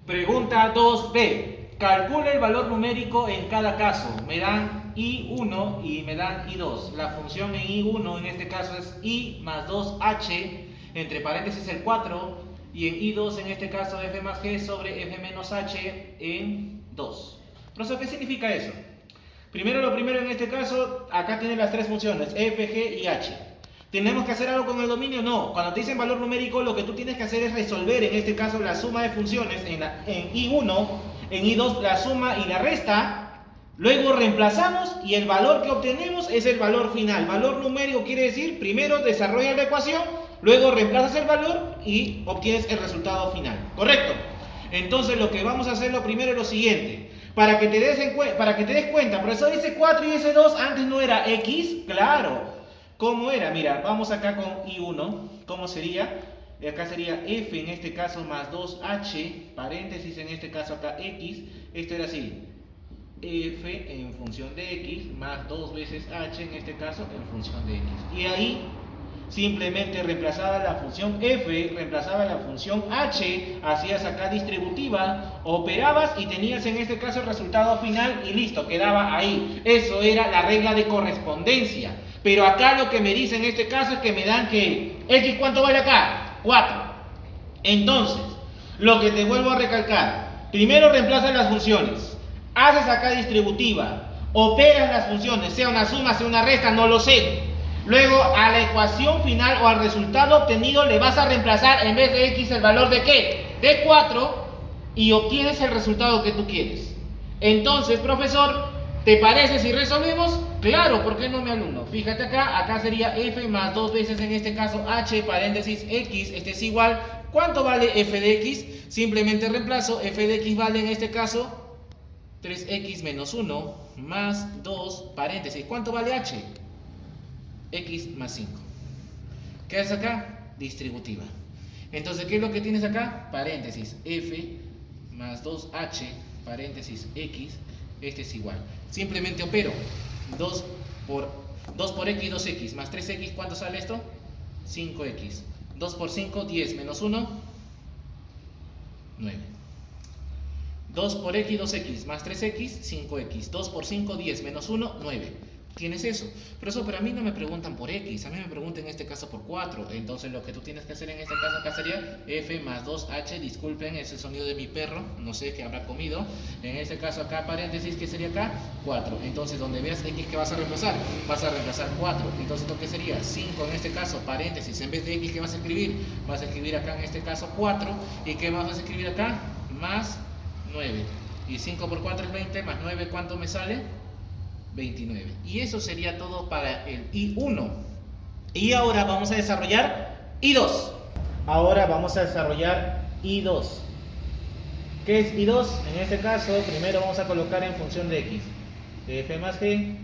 Pregunta 2b. Calcula el valor numérico en cada caso. Me dan I1 y me dan I2. La función en I1 en este caso es I más 2h, entre paréntesis el 4, y en I2 en este caso f más g sobre f menos h en 2. Profesor, ¿qué significa eso? Lo primero en este caso, acá tiene las tres funciones, f, g y h. ¿Tenemos que hacer algo con el dominio? No. Cuando te dicen valor numérico, lo que tú tienes que hacer es resolver, en este caso, la suma de funciones en I1, en I2 la suma y la resta. Luego reemplazamos y el valor que obtenemos es el valor final. Valor numérico quiere decir, primero desarrollas la ecuación, luego reemplazas el valor y obtienes el resultado final. ¿Correcto? Entonces lo que vamos a hacer lo primero es lo siguiente. Para que te des cuenta, profesor, ese 4 y ese 2 antes no era x, claro. ¿Cómo era? Mira, vamos acá con I1, ¿cómo sería? Acá sería f en este caso más 2h, paréntesis en este caso acá x, esto era así, f en función de x más 2 veces h en este caso en función de x. Y ahí simplemente reemplazaba la función f, reemplazaba la función h, hacías acá distributiva, operabas y tenías en este caso el resultado final y listo, quedaba ahí. Eso era la regla de correspondencia. Pero acá lo que me dice en este caso es que me dan que x, ¿cuánto vale acá? 4. Entonces, lo que te vuelvo a recalcar, primero reemplazas las funciones, haces acá distributiva, operas las funciones, sea una suma, sea una resta, no lo sé. Luego a la ecuación final o al resultado obtenido le vas a reemplazar en vez de x el valor de ¿qué? De 4 y obtienes el resultado que tú quieres. Entonces, profesor, ¿te parece si resolvemos? Claro, ¿por qué no, mi alumno? Fíjate acá sería f más 2 veces en este caso h, paréntesis x, este es igual. ¿Cuánto vale f de x? Simplemente reemplazo, f de x vale en este caso 3x menos 1 más 2, paréntesis. ¿Cuánto vale h? X más 5. ¿Qué haces acá? Distributiva. Entonces, ¿qué es lo que tienes acá? Paréntesis, f más 2h, paréntesis, x, este es igual. Simplemente opero 2 por x, 2x, más 3x, ¿cuánto sale esto? 5x. 2 por 5, 10, menos 1, 9. 2 por x, 2x, más 3x, 5x. 2 por 5, 10, menos 1, 9. Tienes eso. Pero a mí no me preguntan por x, a mí me preguntan en este caso por 4. Entonces lo que tú tienes que hacer en este caso acá sería f más 2h, disculpen ese sonido de mi perro, no sé qué habrá comido. En este caso acá, paréntesis, ¿qué sería acá? 4. Entonces donde veas x, ¿qué vas a reemplazar? Vas a reemplazar 4. Entonces lo que sería 5 en este caso, paréntesis, en vez de x, ¿qué vas a escribir? Vas a escribir acá en este caso 4. ¿Y qué vas a escribir acá? Más 9. Y 5 por 4 es 20, más 9, ¿cuánto me sale? 29. Y eso sería todo para el I1. Y ahora vamos a desarrollar I2. Ahora vamos a desarrollar I2. ¿Qué es I2? En este caso, primero vamos a colocar en función de x f más g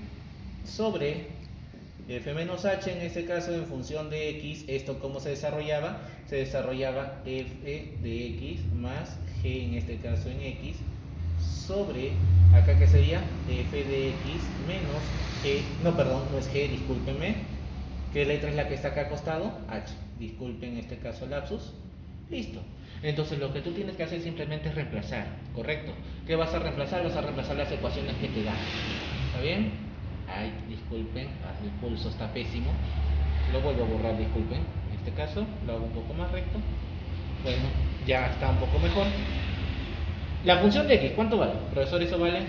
sobre f menos h, en este caso en función de x. ¿Esto cómo se desarrollaba? Se desarrollaba f de x más g, en este caso en x, sobre, acá que sería f de x menos g, no, perdón, no es g, discúlpenme. ¿Qué letra es la que está acá acostado? H, disculpen en este caso lapsus. Listo. Entonces lo que tú tienes que hacer simplemente es reemplazar, ¿correcto? ¿Qué vas a reemplazar? Vas a reemplazar las ecuaciones que te dan. ¿Está bien? Ay, disculpen, el pulso está pésimo. Lo vuelvo a borrar, disculpen. En este caso lo hago un poco más recto. Bueno, ya está un poco mejor. La función de x, ¿cuánto vale? Profesor, eso vale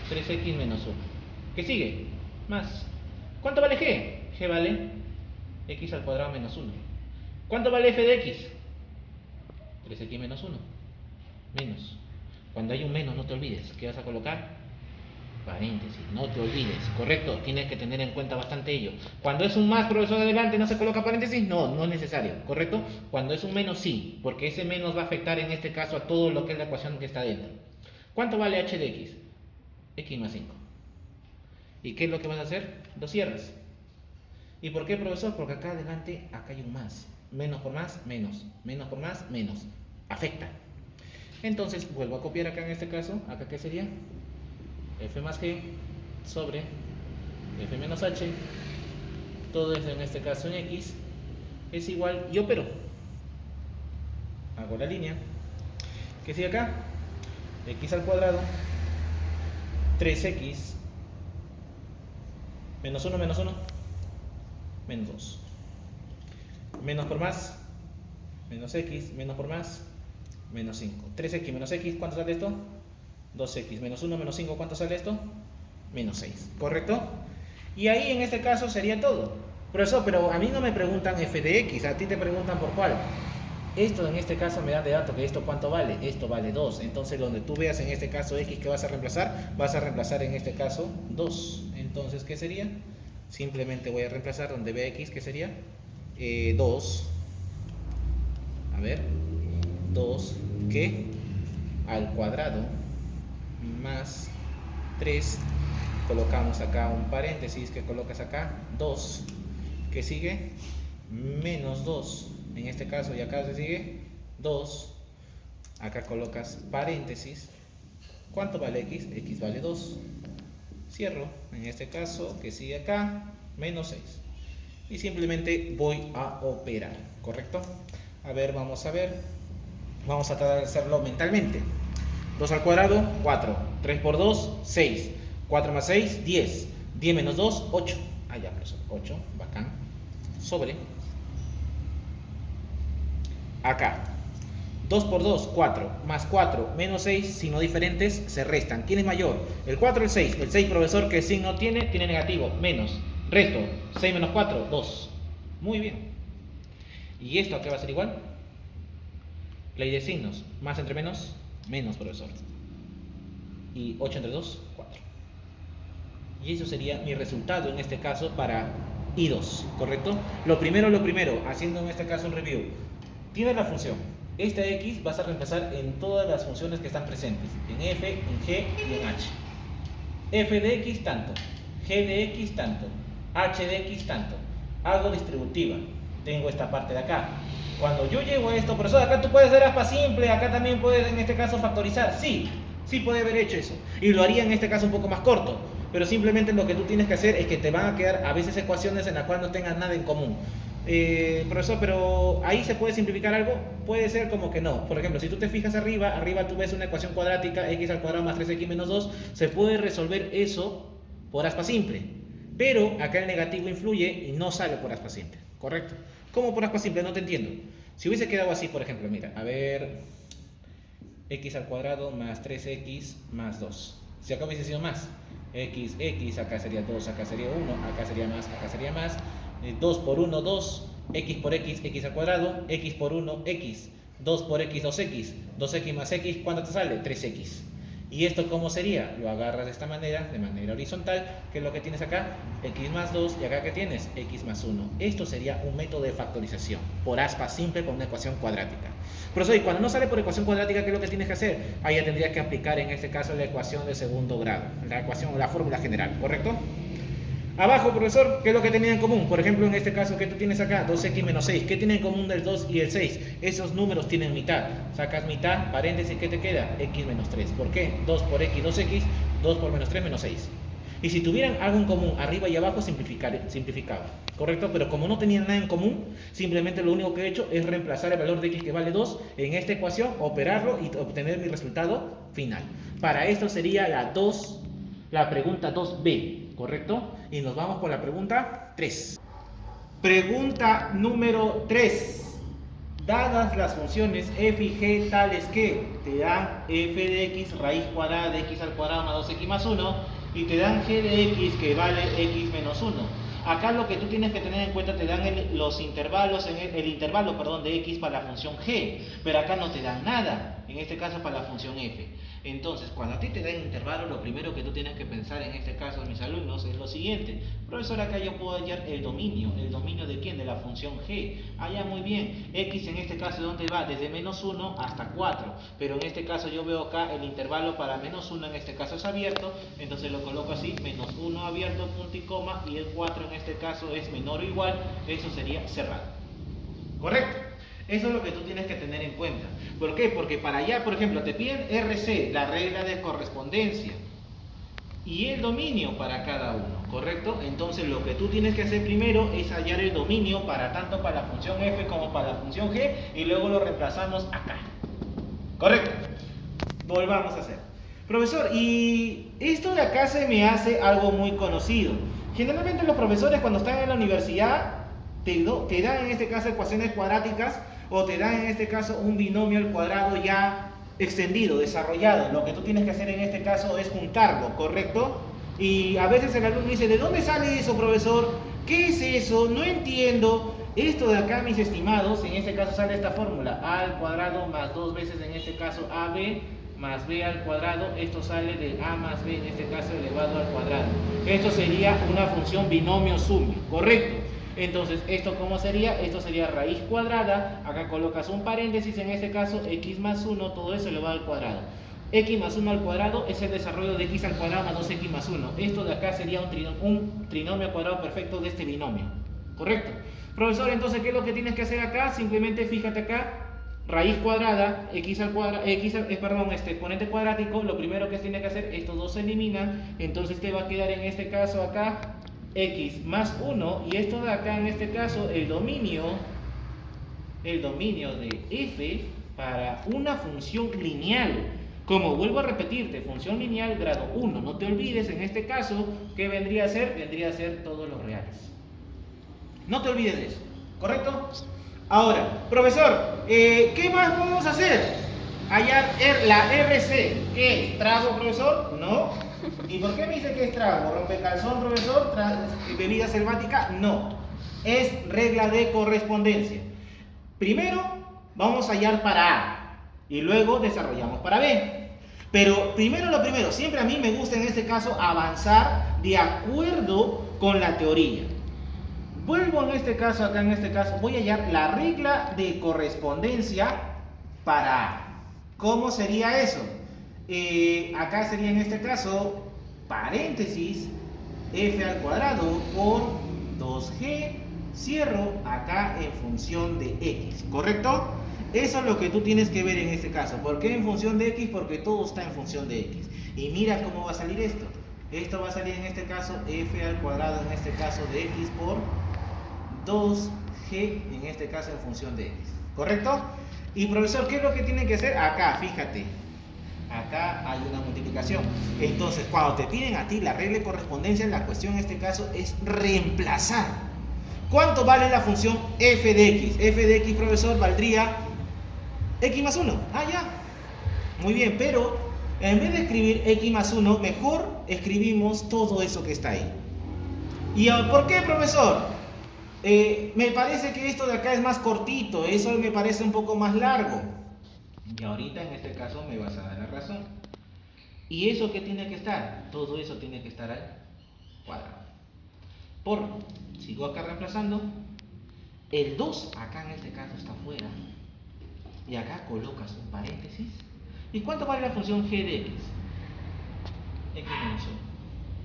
3x menos 1. ¿Qué sigue? Más. ¿Cuánto vale g? G vale x al cuadrado menos 1. ¿Cuánto vale f de x? 3x menos 1. Menos. Cuando hay un menos, no te olvides. ¿Qué vas a colocar? Paréntesis. No te olvides. Correcto. Tienes que tener en cuenta bastante ello. Cuando es un más, profesor, adelante, ¿no se coloca paréntesis? No, no es necesario. ¿Correcto? Cuando es un menos, sí. Porque ese menos va a afectar en este caso a todo lo que es la ecuación que está dentro. ¿Cuánto vale h de x? X más 5. ¿Y qué es lo que vas a hacer? Lo cierras. ¿Y por qué, profesor? Porque acá adelante, acá hay un más. Menos por más, menos. Menos por más, menos. Afecta. Entonces, vuelvo a copiar acá en este caso. ¿Acá qué sería? F más g sobre f menos h. Todo eso en este caso en x es igual. Y opero. Hago la línea. ¿Qué sigue acá? x al cuadrado, 3x, menos 1, menos 1, menos 2. Menos por más, menos x, menos por más, menos 5. 3x menos x, ¿cuánto sale esto? 2x menos 1 menos 5, ¿cuánto sale esto? Menos 6, ¿correcto? Y ahí en este caso sería todo. Profesor, pero a mí no me preguntan f de x, a ti te preguntan por cuál. Esto en este caso me da de dato que esto cuánto vale, esto vale 2. Entonces donde tú veas en este caso x que vas a reemplazar en este caso 2. Entonces, ¿qué sería? Simplemente voy a reemplazar donde vea x, ¿qué sería? 2. A ver, 2 que al cuadrado más 3, colocamos acá un paréntesis que colocas acá, 2, que sigue, menos 2, en este caso, y acá se sigue 2, acá colocas paréntesis, ¿cuánto vale x? X vale 2, cierro, en este caso, que sigue acá, menos 6, y simplemente voy a operar, ¿correcto? A ver, vamos a ver, vamos a tratar de hacerlo mentalmente. 2 al cuadrado, 4, 3 por 2, 6, 4 más 6, 10, 10 menos 2, 8, ah ya, profesor, 8, bacán, sobre, acá, 2 por 2, 4, más 4, menos 6, signos diferentes, se restan. ¿Quién es mayor? ¿El 4 o el 6? El 6, profesor, ¿qué signo tiene? Tiene negativo, menos, resto, 6 menos 4, 2. Muy bien. ¿Y esto a qué va a ser igual? Ley de signos, más entre menos, menos, profesor. Y 8 entre 2, 4. Y eso sería mi resultado en este caso para I2, ¿correcto? Lo primero, haciendo en este caso un review. Tienes la función. Esta x vas a reemplazar en todas las funciones que están presentes. En f, en g y en h. F de x tanto, g de x tanto, h de x tanto. Hago distributiva. Tengo esta parte de acá. Cuando yo llego a esto, profesor, acá tú puedes hacer aspa simple, acá también puedes en este caso factorizar. Sí, sí puede haber hecho eso. Y lo haría en este caso un poco más corto. Pero simplemente lo que tú tienes que hacer es que te van a quedar a veces ecuaciones en las cuales no tengan nada en común. Profesor, pero ahí se puede simplificar algo, puede ser como que no. Por ejemplo, si tú te fijas arriba tú ves una ecuación cuadrática, x al cuadrado más 3x menos 2, se puede resolver eso por aspa simple, pero acá el negativo influye y no sale por aspa simple, ¿correcto? ¿Cómo por aspa simple? No te entiendo. Si hubiese quedado así, por ejemplo, mira, a ver, x al cuadrado más 3x más 2, si acá hubiese sido más, x, acá sería 2, acá sería 1, acá sería más, 2 por 1, 2, x por x, x al cuadrado, x por 1, x, 2 por x, 2x, 2x más x, ¿cuánto te sale? 3x. ¿Y esto cómo sería? Lo agarras de esta manera, de manera horizontal, que es lo que tienes acá, x más 2, y acá que tienes, x más 1. Esto sería un método de factorización, por aspa simple con una ecuación cuadrática. Profesor, y cuando no sale por ecuación cuadrática, ¿qué es lo que tienes que hacer? Ahí ya tendrías que aplicar en este caso la ecuación de segundo grado, la ecuación o la fórmula general, ¿correcto? Abajo, profesor, ¿qué es lo que tenían en común? Por ejemplo, en este caso que tú tienes acá, 2x menos 6. ¿Qué tienen en común del 2 y el 6? Esos números tienen mitad. Sacas mitad, paréntesis, ¿qué te queda? X menos 3. ¿Por qué? 2 por x, 2x, 2 por menos 3, menos 6. Y si tuvieran algo en común arriba y abajo, simplificaba. ¿Correcto? Pero como no tenían nada en común, simplemente lo único que he hecho es reemplazar el valor de x que vale 2 en esta ecuación, operarlo y obtener mi resultado final. Para esto sería la pregunta 2b, ¿correcto? Y nos vamos por la pregunta 3. Pregunta número 3. Dadas las funciones f y g tales que te dan f de x raíz cuadrada de x al cuadrado más 2x más 1 y te dan g de x que vale x menos 1. Acá lo que tú tienes que tener en cuenta, te dan los intervalos, el intervalo de x para la función g, pero acá no te dan nada, en este caso para la función f. Entonces, cuando a ti te dan intervalo, lo primero que tú tienes que pensar en este caso, mis alumnos, es lo siguiente. Profesor, acá yo puedo hallar el dominio ¿de quién? De la función g. Allá muy bien, x en este caso, ¿dónde va? Desde menos 1 hasta 4, pero en este caso yo veo acá el intervalo para menos 1, en este caso es abierto, entonces lo coloco así, menos 1 abierto, punto y coma, y el 4 en este caso es menor o igual, eso sería cerrado. ¿Correcto? Eso es lo que tú tienes que tener en cuenta. ¿Por qué? Porque para allá, por ejemplo, te piden RC, la regla de correspondencia, y el dominio para cada uno, ¿correcto? Entonces lo que tú tienes que hacer primero es hallar el dominio tanto para la función f como para la función g, y luego lo reemplazamos acá. ¿Correcto? volvamos a hacer. Profesor, y esto de acá se me hace algo muy conocido. Generalmente los profesores cuando están en la universidad te dan en este caso ecuaciones cuadráticas o te dan en este caso un binomio al cuadrado ya extendido, desarrollado. Lo que tú tienes que hacer en este caso es juntarlo, ¿correcto? Y a veces el alumno dice, ¿de dónde sale eso, profesor? ¿Qué es eso? No entiendo. Esto de acá, mis estimados, en este caso sale esta fórmula, a al cuadrado más 2 veces en este caso ab más b al cuadrado. Esto sale de a más b en este caso elevado al cuadrado. Esto sería una función binomio suma, ¿correcto? Entonces, ¿esto cómo sería? Esto sería raíz cuadrada, acá colocas un paréntesis, en este caso x más 1, todo eso elevado al cuadrado. X más 1 al cuadrado es el desarrollo de x al cuadrado más 2x más 1. Esto de acá sería un trinomio cuadrado perfecto de este binomio, ¿correcto? Profesor, entonces, ¿qué es lo que tienes que hacer acá? Simplemente fíjate acá, raíz cuadrada, exponente cuadrático, lo primero que tienes que hacer, estos dos se eliminan, entonces te va a quedar en este caso acá, x más 1, y esto de acá en este caso, el dominio de f para una función lineal. Como vuelvo a repetirte, función lineal grado 1, no te olvides en este caso, ¿qué vendría a ser? Vendría a ser todos los reales. No te olvides de eso, ¿correcto? Ahora, profesor, ¿qué más podemos hacer? Hallar la RC. ¿Qué es? ¿Trago, profesor? No. ¿Y por qué me dice que es trago? ¿Rompecalzón, profesor? ¿Bebida selvática? No. Es regla de correspondencia. Primero, vamos a hallar para A y luego desarrollamos para B. Pero primero lo primero, siempre a mí me gusta en este caso avanzar de acuerdo con la teoría. Vuelvo en este caso, acá en este caso, voy a hallar la regla de correspondencia para A. ¿Cómo sería eso? Acá sería en este caso, paréntesis, f al cuadrado por 2g, cierro acá en función de x, ¿correcto? Eso es lo que tú tienes que ver en este caso. ¿Por qué en función de x? Porque todo está en función de x. Y mira cómo va a salir esto. Esto va a salir en este caso f al cuadrado, en este caso de x por 2g, en este caso en función de x, ¿correcto? Y profesor, ¿qué es lo que tienen que hacer? Acá, fíjate, acá hay una multiplicación. Entonces, cuando te piden a ti la regla de correspondencia, la cuestión en este caso es reemplazar. ¿Cuánto vale la función f de x? F de x, profesor, valdría x más 1. Ah, ya. Muy bien, pero en vez de escribir x más 1, mejor escribimos todo eso que está ahí. ¿Y por qué, profesor? Me parece que esto de acá es más cortito, eso me parece un poco más largo. Y ahorita en este caso me vas a dar la razón. ¿Y eso qué tiene que estar? Todo eso tiene que estar al cuadrado. Sigo acá reemplazando. El 2 acá en este caso está fuera. Y acá colocas un paréntesis. ¿Y cuánto vale la función g de x? X menos 1.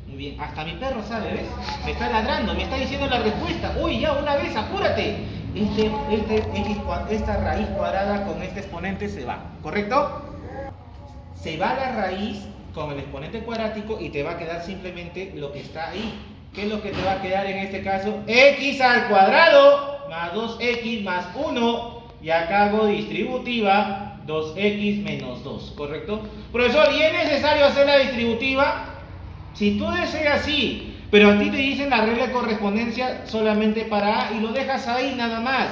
Muy bien, hasta mi perro sabe, ¿ves? Me está ladrando, me está diciendo la respuesta. Uy, ya, una vez, apúrate. Esta raíz cuadrada con este exponente se va, ¿correcto? Se va la raíz con el exponente cuadrático y te va a quedar simplemente lo que está ahí. ¿Qué es lo que te va a quedar en este caso? X al cuadrado más 2x más 1. Y acá hago distributiva 2x menos 2, ¿correcto? Profesor, ¿y es necesario hacer la distributiva? Si tú deseas, sí, pero a ti te dicen la regla de correspondencia solamente para A y lo dejas ahí nada más.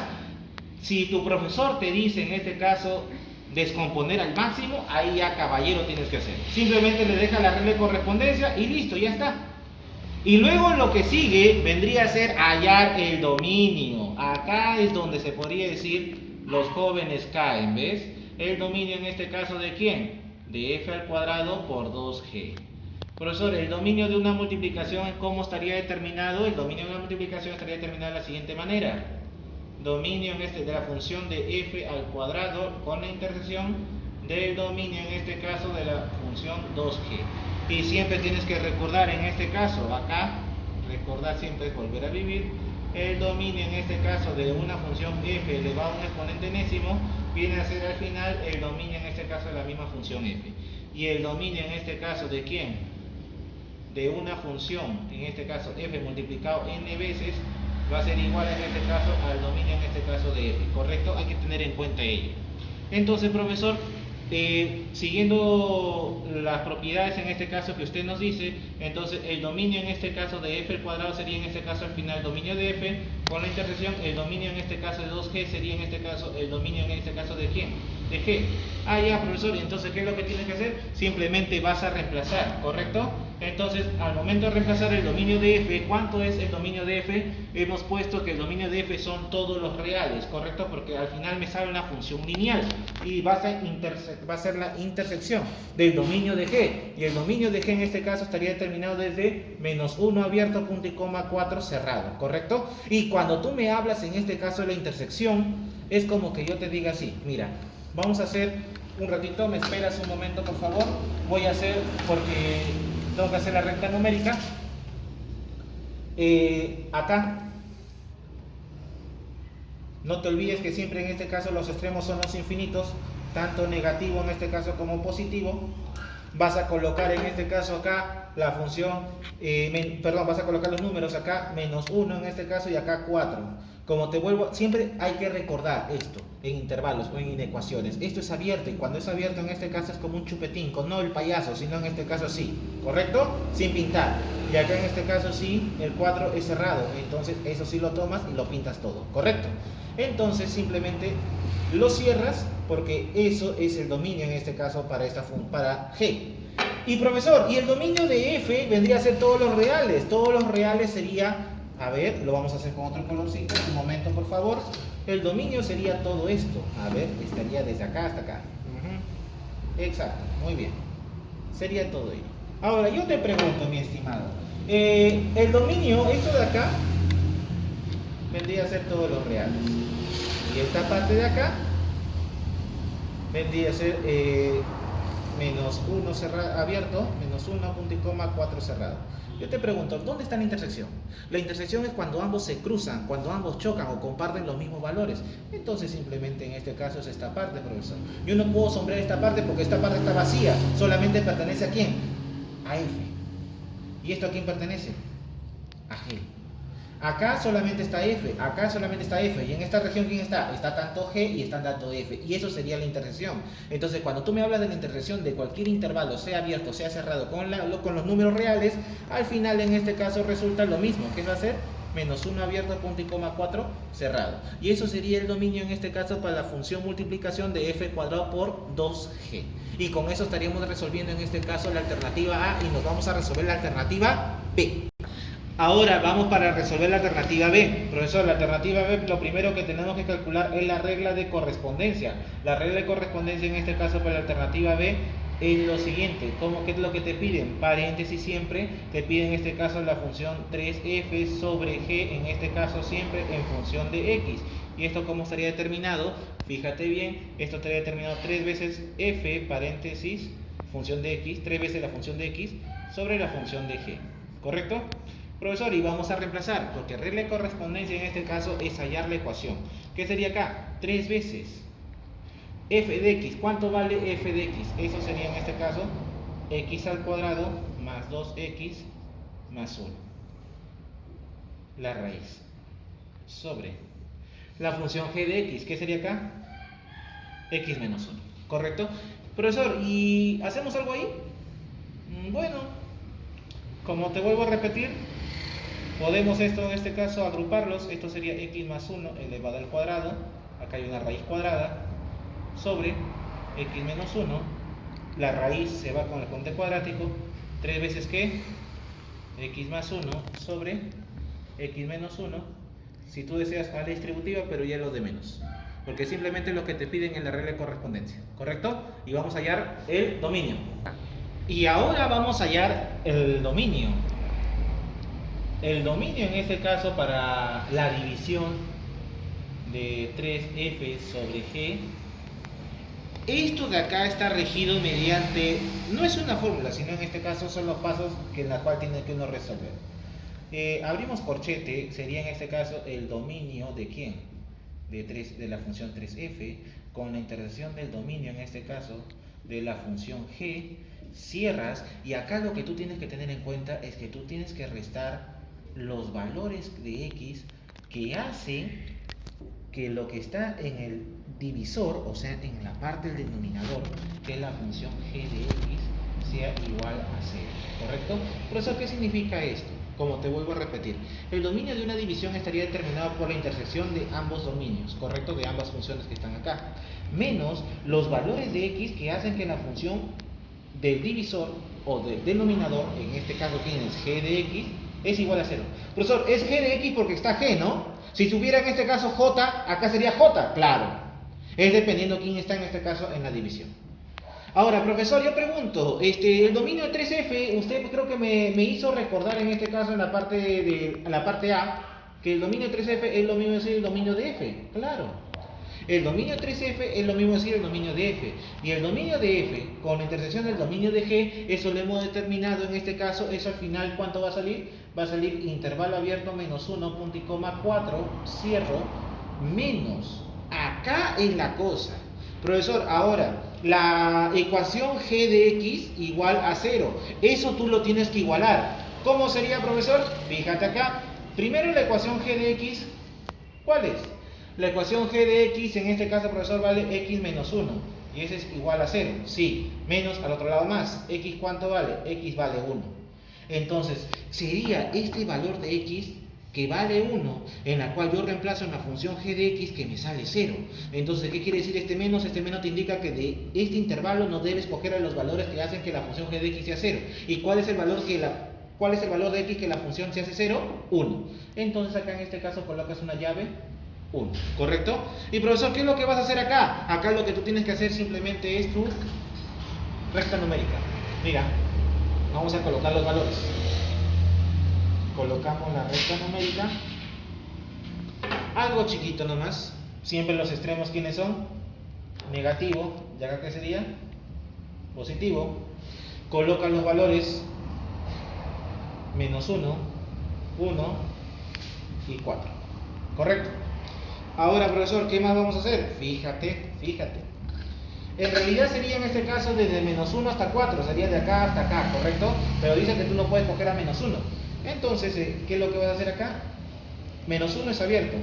Si tu profesor te dice en este caso descomponer al máximo, ahí ya caballero tienes que hacer. Simplemente le dejas la regla de correspondencia y listo, ya está. Y luego lo que sigue vendría a ser hallar el dominio. Acá es donde se podría decir los jóvenes caen, ¿ves? El dominio en este caso ¿de quién? De f al cuadrado por 2g. Profesor, el dominio de una multiplicación, ¿cómo estaría determinado? El dominio de una multiplicación estaría determinado de la siguiente manera. Dominio de la función de f al cuadrado con la intersección del dominio en este caso de la función 2g. Y siempre tienes que recordar en este caso, acá, recordar siempre es volver a vivir. El dominio en este caso de una función f elevado a un exponente enésimo viene a ser al final el dominio en este caso de la misma función f. Y el dominio en este caso ¿de quién? De una función, en este caso f multiplicado n veces, va a ser igual en este caso al dominio en este caso de f, ¿correcto? Hay que tener en cuenta ello. Entonces, profesor, siguiendo las propiedades en este caso que usted nos dice, entonces el dominio en este caso de f al cuadrado sería en este caso al final el dominio de f con la intersección, el dominio en este caso de 2g sería en este caso el dominio en este caso de quién, de g. Ah, ya, profesor, entonces ¿qué es lo que tienes que hacer? Simplemente vas a reemplazar, ¿correcto? Entonces, al momento de reemplazar el dominio de f, ¿cuánto es el dominio de f? Hemos puesto que el dominio de f son todos los reales, ¿correcto? Porque al final me sale una función lineal y va a ser la intersección del dominio de g. Y el dominio de g en este caso estaría determinado desde menos 1 abierto, punto y coma 4 cerrado, ¿correcto? Y cuando tú me hablas en este caso de la intersección, es como que yo te diga así, mira, vamos a hacer un ratito, me esperas un momento por favor, voy a hacer porque tengo que hacer la recta numérica. Acá no te olvides que siempre en este caso los extremos son los infinitos, tanto negativo en este caso como positivo. Vas a colocar en este caso acá la función, vas a colocar los números acá, menos 1 en este caso y acá 4. Como te vuelvo, siempre hay que recordar esto en intervalos o en inecuaciones. Esto es abierto y cuando es abierto en este caso es como un chupetín, no el payaso, sino en este caso sí, ¿correcto? Sin pintar. Y acá en este caso sí, el 4 es cerrado, entonces eso sí lo tomas y lo pintas todo, ¿correcto? Entonces simplemente lo cierras porque eso es el dominio en este caso para G. Y profesor, y el dominio de F vendría a ser todos los reales sería, a ver, lo vamos a hacer con otro colorcito, un momento por favor. El dominio sería todo esto, a ver, estaría desde acá hasta acá. Exacto, muy bien, sería todo ello. Ahora yo te pregunto, mi estimado, el dominio, esto de acá vendría a ser todos los reales y esta parte de acá vendría a ser menos 1 cerrado, abierto, menos 1 punto y coma 4 cerrado. Yo te pregunto, ¿dónde está la intersección? La intersección es cuando ambos se cruzan, cuando ambos chocan o comparten los mismos valores. Entonces simplemente en este caso es esta parte, profesor. Yo no puedo sombrear esta parte porque esta parte está vacía, solamente pertenece a ¿quién? A F. ¿Y esto a quién pertenece? A G. Acá solamente está F, acá solamente está F, y en esta región ¿quién está? Está tanto G y está tanto F, y eso sería la intersección. Entonces cuando tú me hablas de la intersección de cualquier intervalo, sea abierto, sea cerrado, con los números reales, al final en este caso resulta lo mismo. ¿Qué va a ser? Menos 1 abierto, punto y coma 4 cerrado. Y eso sería el dominio en este caso para la función multiplicación de f cuadrado por 2g. Y con eso estaríamos resolviendo en este caso la alternativa A y nos vamos a resolver la alternativa B. Ahora vamos para resolver la alternativa B. Profesor, la alternativa B, lo primero que tenemos que calcular es la regla de correspondencia. La regla de correspondencia en este caso para la alternativa B es lo siguiente. ¿Qué es lo que te piden? Paréntesis siempre. Te piden en este caso la función 3f sobre g, en este caso siempre en función de x. ¿Y esto cómo estaría determinado? Fíjate bien, esto estaría determinado 3 veces f, paréntesis, función de x, 3 veces la función de x sobre la función de g. ¿Correcto? Profesor, y vamos a reemplazar, porque regla de correspondencia en este caso es hallar la ecuación. ¿Qué sería acá? 3 veces f de x. ¿Cuánto vale f de x? Eso sería en este caso x al cuadrado más 2x más 1. La raíz sobre la función g de x. ¿Qué sería acá? X menos 1. ¿Correcto? Profesor, ¿y hacemos algo ahí? Bueno, como te vuelvo a repetir, podemos esto en este caso agruparlos. Esto sería x más 1 elevado al cuadrado. Acá hay una raíz cuadrada sobre x menos 1. La raíz se va con el componente cuadrático. 3 veces ¿qué? X más 1 sobre x menos 1. Si tú deseas a la distributiva, pero ya lo de menos, porque simplemente lo que te piden en la regla de correspondencia. ¿Correcto? Y vamos a hallar el dominio. Y ahora vamos a hallar el dominio. El dominio en este caso para la división de 3f sobre g. Esto de acá está regido mediante, no es una fórmula, sino en este caso son los pasos en la cual tiene que uno resolver. Abrimos corchete, sería en este caso el dominio de ¿quién? De la función 3f con la intersección del dominio en este caso de la función g. Cierras y acá lo que tú tienes que tener en cuenta es que tú tienes que restar los valores de x que hacen que lo que está en el divisor, o sea, en la parte del denominador, que la función g de x sea igual a 0, ¿correcto? Profesor, ¿qué significa esto? Como te vuelvo a repetir, el dominio de una división estaría determinado por la intersección de ambos dominios, ¿correcto? De ambas funciones que están acá, menos los valores de x que hacen que la función del divisor o del denominador, en este caso tienes g de x, es igual a 0. Profesor, es g de x porque está g, ¿no? Si tuviera en este caso j, acá sería j, claro. Es dependiendo quién está en este caso en la división. Ahora, profesor, yo pregunto, el dominio de 3f, usted creo que me hizo recordar en este caso en la parte A, que el dominio de 3f es lo mismo decir el dominio de f, claro. El dominio 3f es lo mismo decir el dominio de f. Y el dominio de f con la intersección del dominio de g, eso lo hemos determinado en este caso, eso al final, ¿cuánto va a salir? Va a salir intervalo abierto menos 1, punto y coma 4, cierro, menos. Acá es la cosa. Profesor, ahora, la ecuación g de x igual a 0. Eso tú lo tienes que igualar. ¿Cómo sería, profesor? Fíjate acá. Primero la ecuación g de x, ¿cuál es? La ecuación g de x, en este caso, profesor, vale x menos 1. Y ese es igual a 0. Sí, menos al otro lado más. ¿X cuánto vale? X vale 1. Entonces, sería este valor de x que vale 1, en la cual yo reemplazo en la función g de x que me sale 0. Entonces, ¿qué quiere decir este menos? Este menos te indica que de este intervalo no debes coger a los valores que hacen que la función g de x sea 0. ¿Y cuál es el valor de x que la función se hace 0? 1. Entonces, acá en este caso colocas una llave 1, ¿correcto? Y profesor, ¿qué es lo que vas a hacer acá? Acá lo que tú tienes que hacer simplemente es tu recta numérica. Mira, vamos a colocar los valores. Colocamos la recta numérica, algo chiquito nomás, siempre los extremos, ¿quiénes son? Negativo, ¿y acá qué sería? Positivo. Coloca los valores menos 1, 1 y 4, ¿correcto? Ahora, profesor, ¿qué más vamos a hacer? Fíjate. En realidad sería en este caso desde menos 1 hasta 4, sería de acá hasta acá, ¿correcto? Pero dice que tú no puedes coger a menos 1. Entonces, ¿qué es lo que vas a hacer acá? Menos 1 es abierto.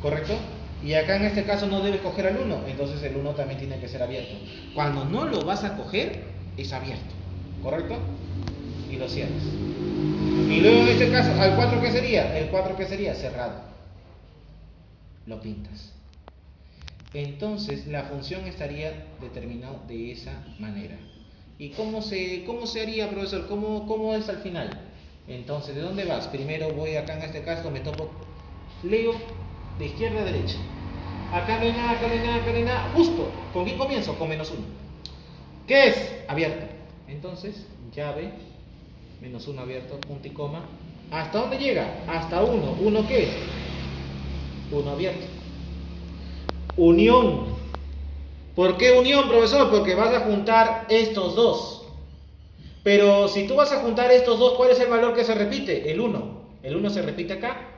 ¿Correcto? Y acá en este caso no debes coger al 1, entonces el 1 también tiene que ser abierto. Cuando no lo vas a coger, es abierto. ¿Correcto? Y lo cierras. Y luego en este caso, ¿al 4 qué sería? El 4 ¿qué sería? Cerrado. Lo pintas. Entonces la función estaría determinada de esa manera. ¿Y cómo se haría, profesor? ¿Cómo es al final? Entonces, ¿de dónde vas? Primero voy acá en este caso, me topo, leo de izquierda a derecha. Acá no hay nada, acá no hay nada, acá no hay nada. Justo, ¿con qué comienzo? Con menos 1. ¿Qué es? Abierto. Entonces, llave, menos 1 abierto, punto y coma. ¿Hasta dónde llega? Hasta 1. ¿1 qué es? 1 abierto. Unión. ¿Por qué unión, profesor? Porque vas a juntar estos dos. Pero si tú vas a juntar estos dos, ¿cuál es el valor que se repite? El 1. El 1 se repite acá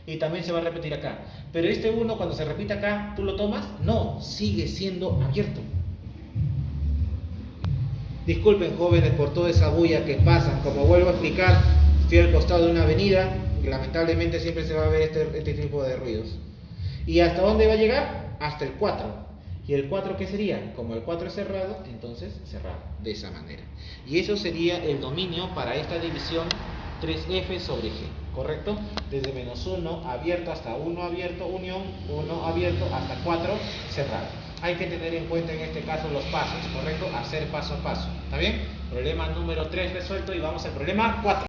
y también se va a repetir acá. Pero este 1 cuando se repite acá, ¿tú lo tomas? No, sigue siendo abierto. Disculpen, jóvenes, por toda esa bulla que pasan. Como vuelvo a explicar, estoy al costado de una avenida y lamentablemente siempre se va a ver este tipo de ruidos. ¿Y hasta dónde va a llegar? Hasta el 4. ¿Y el 4 qué sería? Como el 4 es cerrado, entonces cerrado, de esa manera. Y eso sería el dominio para esta división 3f sobre g, ¿correcto? Desde menos 1 abierto hasta 1 abierto, unión, 1 abierto hasta 4 cerrado. Hay que tener en cuenta en este caso los pasos, ¿correcto? Hacer paso a paso, ¿está bien? Problema número 3 resuelto y vamos al problema 4.